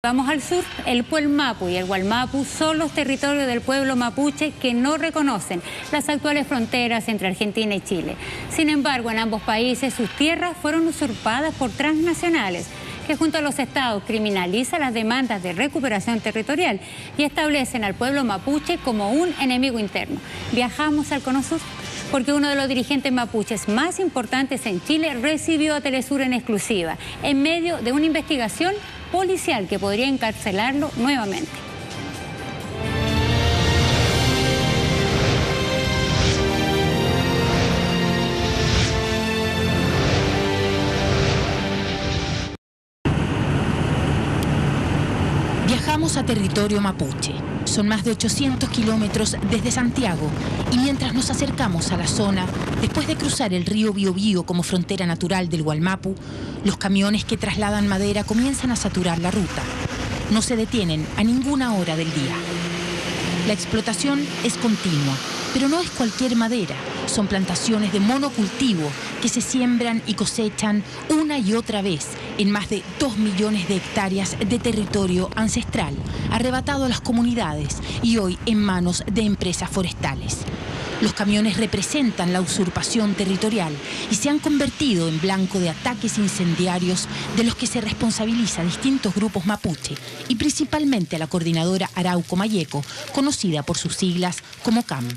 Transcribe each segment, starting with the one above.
Vamos al sur, el Puelmapu y el Wallmapu son los territorios del pueblo mapuche que no reconocen las actuales fronteras entre Argentina y Chile. Sin embargo, en ambos países sus tierras fueron usurpadas por transnacionales, que junto a los estados criminalizan las demandas de recuperación territorial y establecen al pueblo mapuche como un enemigo interno. Viajamos al Cono Sur porque uno de los dirigentes mapuches más importantes en Chile recibió a Telesur en exclusiva, en medio de una investigación policial que podría encarcelarlo nuevamente. Viajamos a territorio mapuche. Son más de 800 kilómetros desde Santiago y mientras nos acercamos a la zona, después de cruzar el río Biobío como frontera natural del Wallmapu, los camiones que trasladan madera comienzan a saturar la ruta. No se detienen a ninguna hora del día. La explotación es continua, pero no es cualquier madera. Son plantaciones de monocultivo que se siembran y cosechan una y otra vez en más de 2 millones de hectáreas de territorio ancestral, arrebatado a las comunidades y hoy en manos de empresas forestales. Los camiones representan la usurpación territorial y se han convertido en blanco de ataques incendiarios de los que se responsabiliza a distintos grupos mapuche y principalmente a la coordinadora Arauco Mayeco, conocida por sus siglas como CAM.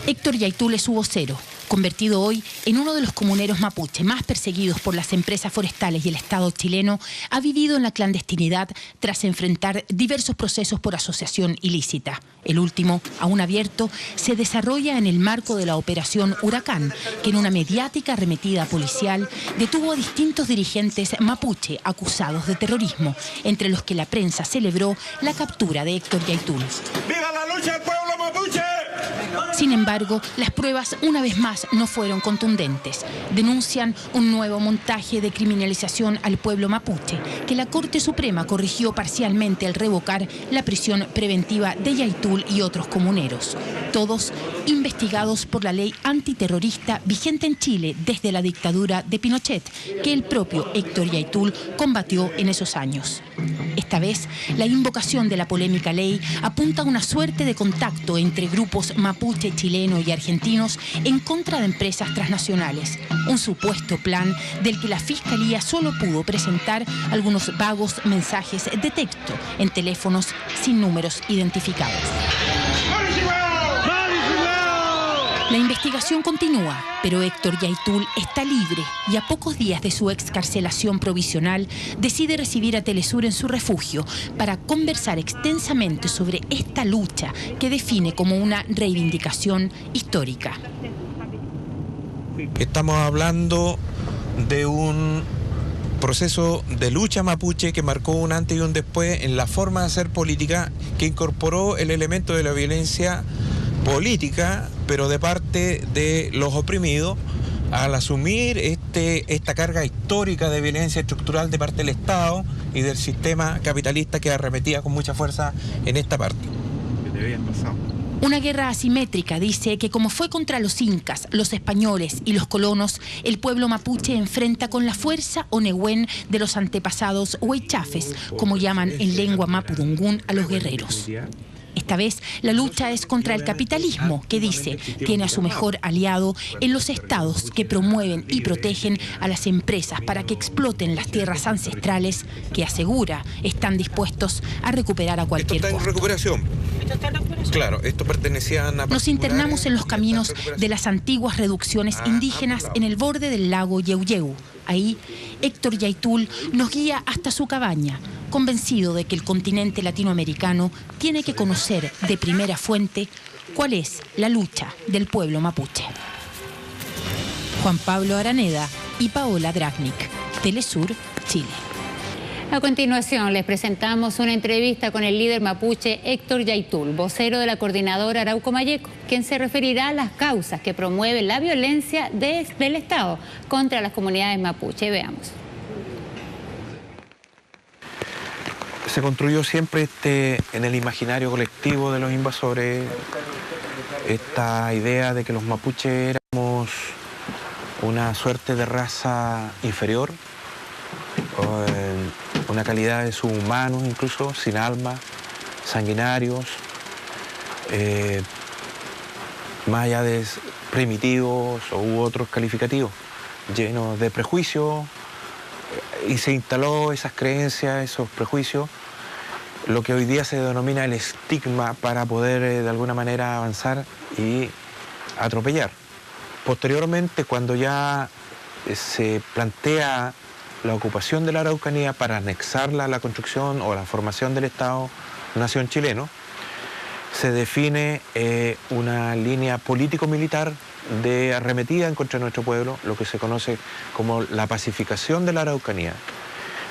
Héctor Yaitul es su vocero, convertido hoy en uno de los comuneros mapuche más perseguidos por las empresas forestales y el Estado chileno. Ha vivido en la clandestinidad tras enfrentar diversos procesos por asociación ilícita. El último, aún abierto, se desarrolla en el marco de la operación Huracán, que en una mediática arremetida policial detuvo a distintos dirigentes mapuche acusados de terrorismo, entre los que la prensa celebró la captura de Héctor Yaitul. ¡Viva la lucha del pueblo mapuche! Sin embargo, las pruebas una vez más no fueron contundentes. Denuncian un nuevo montaje de criminalización al pueblo mapuche, que la Corte Suprema corrigió parcialmente al revocar la prisión preventiva de Yaitul y otros comuneros. Todos investigados por la ley antiterrorista vigente en Chile desde la dictadura de Pinochet, que el propio Héctor Yaitul combatió en esos años. Esta vez, la invocación de la polémica ley apunta a una suerte de contacto entre grupos mapuche chilenos y argentinos en contra de empresas transnacionales. Un supuesto plan del que la Fiscalía solo pudo presentar algunos vagos mensajes de texto en teléfonos sin números identificados. La investigación continúa, pero Héctor Yaitul está libre y a pocos días de su excarcelación provisional decide recibir a Telesur en su refugio para conversar extensamente sobre esta lucha que define como una reivindicación histórica. Estamos hablando de un proceso de lucha mapuche que marcó un antes y un después en la forma de hacer política, que incorporó el elemento de la violencia política, pero de parte de los oprimidos, al asumir esta carga histórica de violencia estructural de parte del Estado y del sistema capitalista que arremetía con mucha fuerza en esta parte. Una guerra asimétrica, dice, que como fue contra los incas, los españoles y los colonos, el pueblo mapuche enfrenta con la fuerza o negüén de los antepasados huaychafes, como llaman en lengua mapudungún a los guerreros. Esta vez la lucha es contra el capitalismo, que dice tiene a su mejor aliado en los estados que promueven y protegen a las empresas para que exploten las tierras ancestrales que, asegura, están dispuestos a recuperar a cualquier costo. Esto está en recuperación. Claro, esto pertenecía a... Nos internamos en los caminos de las antiguas reducciones indígenas en el borde del lago Yeuyeu. Ahí, Héctor Yaitul nos guía hasta su cabaña, convencido de que el continente latinoamericano tiene que conocer de primera fuente cuál es la lucha del pueblo mapuche. Juan Pablo Araneda y Paola Dragnik, Telesur, Chile. A continuación les presentamos una entrevista con el líder mapuche Héctor Yaitul, vocero de la coordinadora Arauco Mayeco, quien se referirá a las causas que promueven la violencia del Estado contra las comunidades mapuche. Veamos. Se construyó siempre en el imaginario colectivo de los invasores esta idea de que los mapuches éramos una suerte de raza inferior, una calidad de subhumanos, incluso sin alma, sanguinarios, más allá de primitivos u otros calificativos, llenos de prejuicios, y se instaló esas creencias, esos prejuicios, lo que hoy día se denomina el estigma, para poder de alguna manera avanzar y atropellar. Posteriormente, cuando ya se plantea la ocupación de la Araucanía para anexarla a la construcción o la formación del Estado-Nación chileno, se define una línea político-militar de arremetida en contra de nuestro pueblo, lo que se conoce como la pacificación de la Araucanía.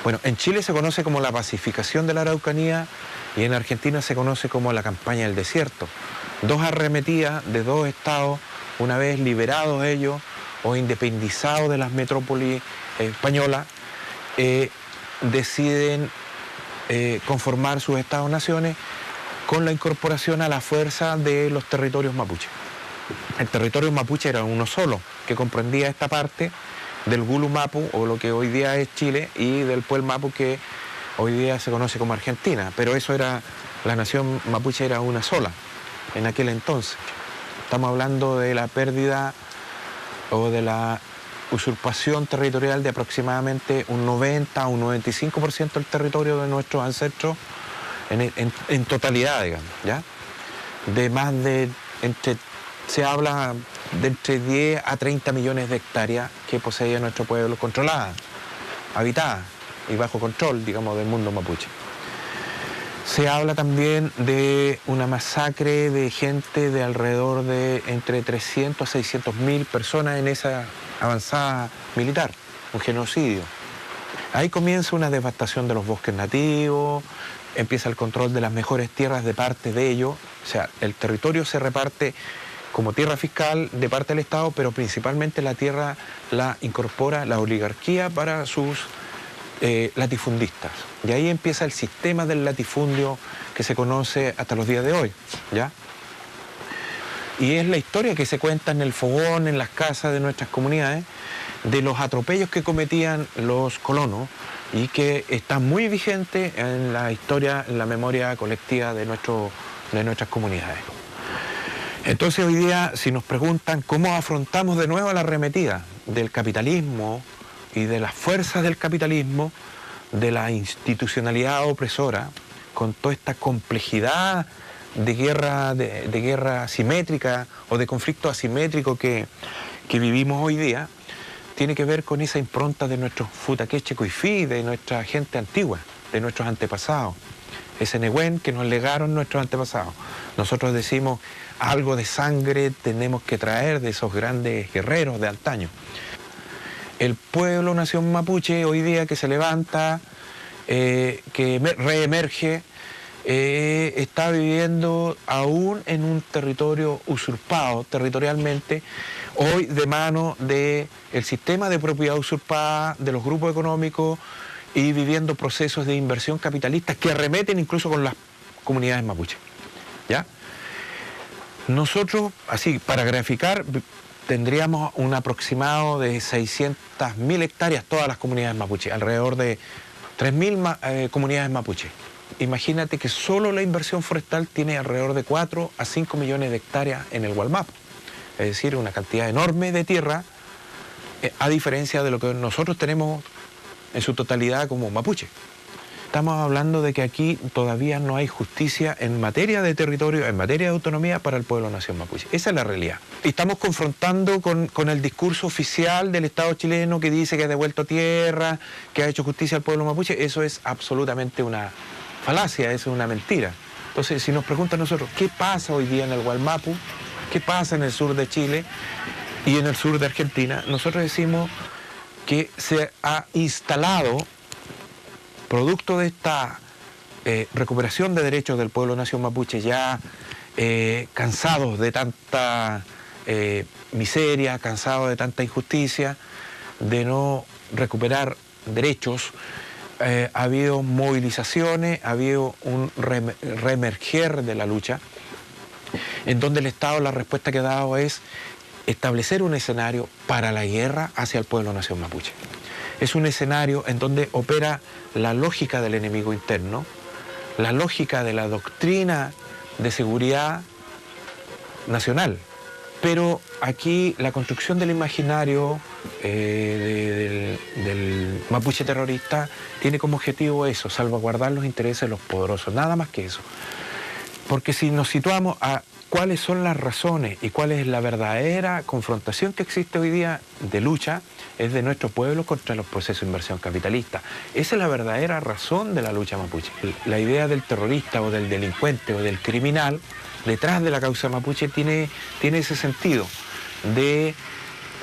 Bueno, en Chile se conoce como la pacificación de la Araucanía y en Argentina se conoce como la campaña del desierto. Dos arremetidas de dos estados, una vez liberados ellos o independizados de las metrópolis españolas, deciden conformar sus estados-naciones con la incorporación a la fuerza de los territorios mapuches. El territorio mapuche era uno solo, que comprendía esta parte del Gulu Mapu, o lo que hoy día es Chile, y del Puel Mapu, que hoy día se conoce como Argentina. Pero eso era, la nación mapuche era una sola en aquel entonces. Estamos hablando de la pérdida o de la usurpación territorial de aproximadamente un 90 a un 95% del territorio de nuestros ancestros en totalidad, digamos, ¿ya? De más de, se habla de entre 10 a 30 millones de hectáreas que poseía nuestro pueblo, controlada, habitada y bajo control, digamos, del mundo mapuche. Se habla también de una masacre de gente de alrededor de entre 300 a 600 mil personas en esa avanzada militar, un genocidio. Ahí comienza una devastación de los bosques nativos, empieza el control de las mejores tierras de parte de ellos, o sea, el territorio se reparte como tierra fiscal de parte del Estado, pero principalmente la tierra la incorpora la oligarquía para sus latifundistas. Y ahí empieza el sistema del latifundio que se conoce hasta los días de hoy, ¿ya? Y es la historia que se cuenta en el fogón, en las casas de nuestras comunidades, de los atropellos que cometían los colonos y que está muy vigente en la historia, en la memoria colectiva de nuestras comunidades. Entonces hoy día, si nos preguntan cómo afrontamos de nuevo la arremetida del capitalismo y de las fuerzas del capitalismo, de la institucionalidad opresora, con toda esta complejidad de guerra asimétrica o de conflicto asimétrico que vivimos hoy día, tiene que ver con esa impronta de nuestros futaqueche coifí, de nuestra gente antigua, de nuestros antepasados, ese Nehuen que nos legaron nuestros antepasados. Nosotros decimos, algo de sangre tenemos que traer de esos grandes guerreros de antaño. El pueblo nación mapuche hoy día que se levanta, que reemerge, está viviendo aún en un territorio usurpado territorialmente, hoy de mano del sistema de propiedad usurpada, de los grupos económicos, y viviendo procesos de inversión capitalista que arremeten incluso con las comunidades mapuches, ¿ya? Nosotros, así, para graficar, tendríamos un aproximado de 600.000 hectáreas, todas las comunidades mapuches, alrededor de 3.000 comunidades mapuches. Imagínate que solo la inversión forestal tiene alrededor de 4 a 5 millones de hectáreas en el Gualmapu. Es decir, una cantidad enorme de tierra, a diferencia de lo que nosotros tenemos en su totalidad como mapuche. Estamos hablando de que aquí todavía no hay justicia en materia de territorio, en materia de autonomía para el pueblo nación mapuche. Esa es la realidad. Y estamos confrontando con el discurso oficial del Estado chileno que dice que ha devuelto tierra, que ha hecho justicia al pueblo mapuche. Eso es absolutamente una falacia, eso es una mentira. Entonces, si nos preguntan nosotros, ¿qué pasa hoy día en el Gualmapu? ¿Qué pasa en el sur de Chile y en el sur de Argentina? Nosotros decimos que se ha instalado, producto de esta recuperación de derechos del pueblo nación mapuche, ya cansados de tanta miseria, cansados de tanta injusticia, de no recuperar derechos, ha habido movilizaciones, ha habido un reemerger de la lucha, en donde el Estado, la respuesta que ha dado es establecer un escenario para la guerra hacia el pueblo nación mapuche. Es un escenario en donde opera la lógica del enemigo interno, la lógica de la doctrina de seguridad nacional. Pero aquí la construcción del imaginario del mapuche terrorista tiene como objetivo eso, salvaguardar los intereses de los poderosos, nada más que eso. Porque si nos situamos a cuáles son las razones y cuál es la verdadera confrontación que existe hoy día de lucha, es de nuestro pueblo contra los procesos de inversión capitalista. Esa es la verdadera razón de la lucha mapuche. La idea del terrorista o del delincuente o del criminal detrás de la causa mapuche tiene ese sentido de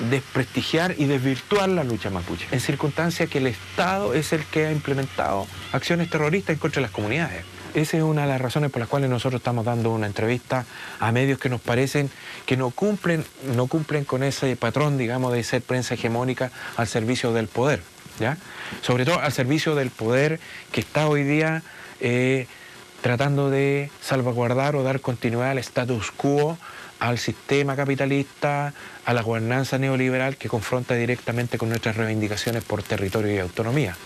desprestigiar y desvirtuar la lucha mapuche, en circunstancias que el Estado es el que ha implementado acciones terroristas en contra de las comunidades. Esa es una de las razones por las cuales nosotros estamos dando una entrevista a medios que nos parecen que no cumplen con ese patrón, digamos, de ser prensa hegemónica al servicio del poder, ¿ya? Sobre todo al servicio del poder que está hoy día tratando de salvaguardar o dar continuidad al status quo, al sistema capitalista, a la gobernanza neoliberal que confronta directamente con nuestras reivindicaciones por territorio y autonomía.